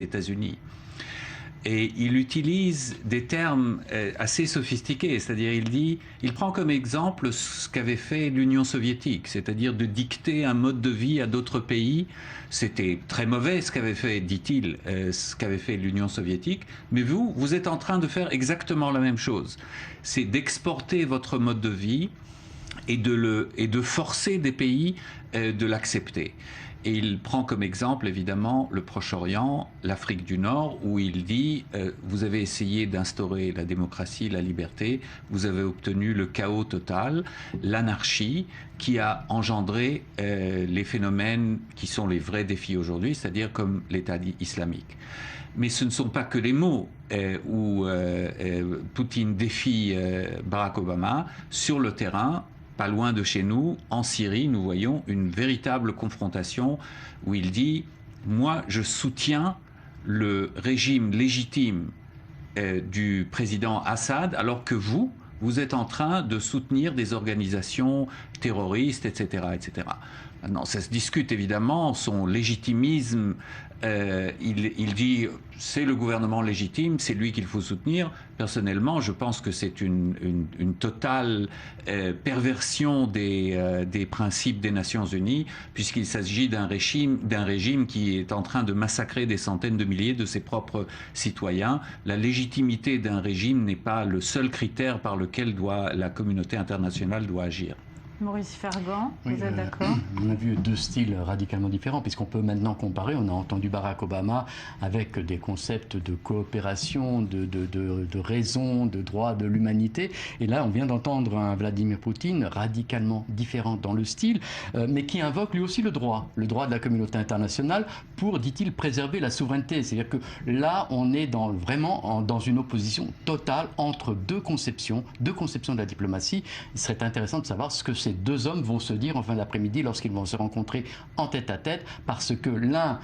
États-Unis. Et il utilise des termes assez sophistiqués, c'est-à-dire il prend comme exemple ce qu'avait fait l'Union soviétique, c'est-à-dire de dicter un mode de vie à d'autres pays. C'était très mauvais ce qu'avait fait, dit-il, ce qu'avait fait l'Union soviétique, mais vous êtes en train de faire exactement la même chose. C'est d'exporter votre mode de vie et de forcer des pays de l'accepter. Et il prend comme exemple, évidemment, le Proche-Orient, l'Afrique du Nord, où il dit vous avez essayé d'instaurer la démocratie, la liberté, vous avez obtenu le chaos total, l'anarchie, qui a engendré les phénomènes qui sont les vrais défis aujourd'hui, c'est-à-dire comme l'État islamique. Mais ce ne sont pas que les mots où Poutine défie Barack Obama. Sur le terrain, pas loin de chez nous, en Syrie, nous voyons une véritable confrontation où il dit « Moi, je soutiens le régime légitime du président Assad, alors que vous êtes en train de soutenir des organisations terroristes, etc., etc. » Maintenant, ça se discute évidemment, son légitimisme, il dit c'est le gouvernement légitime, c'est lui qu'il faut soutenir. Personnellement, je pense que c'est une totale perversion des principes des Nations Unies, puisqu'il s'agit d'un régime qui est en train de massacrer des centaines de milliers de ses propres citoyens. La légitimité d'un régime n'est pas le seul critère par lequel la communauté internationale doit agir. Maurice Fergand, vous êtes d'accord? On a vu deux styles radicalement différents, puisqu'on peut maintenant comparer. On a entendu Barack Obama avec des concepts de coopération, de raison, de droit de l'humanité. Et là, on vient d'entendre un Vladimir Poutine radicalement différent dans le style, mais qui invoque lui aussi le droit de la communauté internationale pour, dit-il, préserver la souveraineté. C'est-à-dire que là, on est vraiment dans une opposition totale entre deux conceptions de la diplomatie. Il serait intéressant de savoir ce que ces deux hommes vont se dire en fin d'après-midi lorsqu'ils vont se rencontrer en tête-à-tête, parce que l'un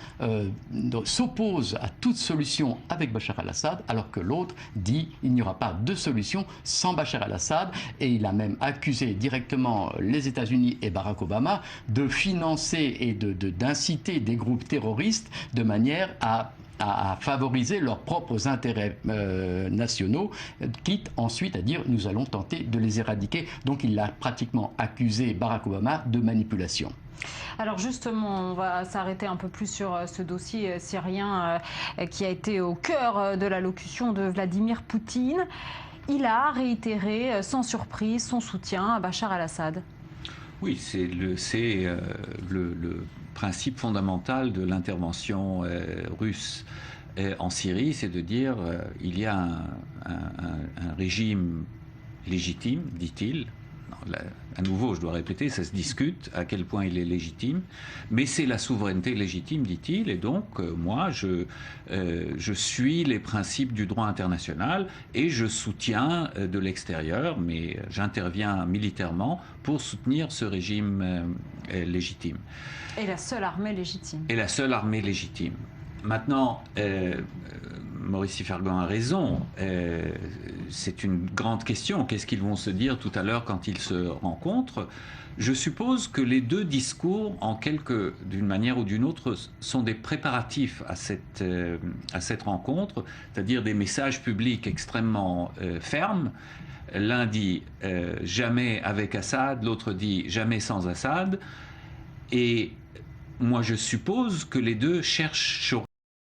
s'oppose à toute solution avec Bachar al-Assad, alors que l'autre dit il n'y aura pas de solution sans Bachar al-Assad, et il a même accusé directement les États-Unis et Barack Obama de financer et d'inciter des groupes terroristes de manière à favoriser leurs propres intérêts nationaux, quitte ensuite à dire nous allons tenter de les éradiquer. Donc il a pratiquement accusé Barack Obama de manipulation. Alors justement, on va s'arrêter un peu plus sur ce dossier syrien qui a été au cœur de l'allocution de Vladimir Poutine. Il a réitéré sans surprise son soutien à Bachar al-Assad. Oui, c'est le principe fondamental de l'intervention russe en Syrie, c'est de dire il y a un régime légitime, dit-il. À nouveau, je dois répéter, ça se discute à quel point il est légitime, mais c'est la souveraineté légitime, dit-il, et donc moi, je suis les principes du droit international et je soutiens de l'extérieur, mais j'interviens militairement pour soutenir ce régime légitime. Et la seule armée légitime. Et la seule armée légitime. Maintenant, Maurice Fergand a raison, c'est une grande question. Qu'est-ce qu'ils vont se dire tout à l'heure quand ils se rencontrent? Je suppose que les deux discours, d'une manière ou d'une autre, sont des préparatifs à cette rencontre, c'est-à-dire des messages publics extrêmement fermes. L'un dit jamais avec Assad, l'autre dit jamais sans Assad. Et moi, je suppose que les deux cherchent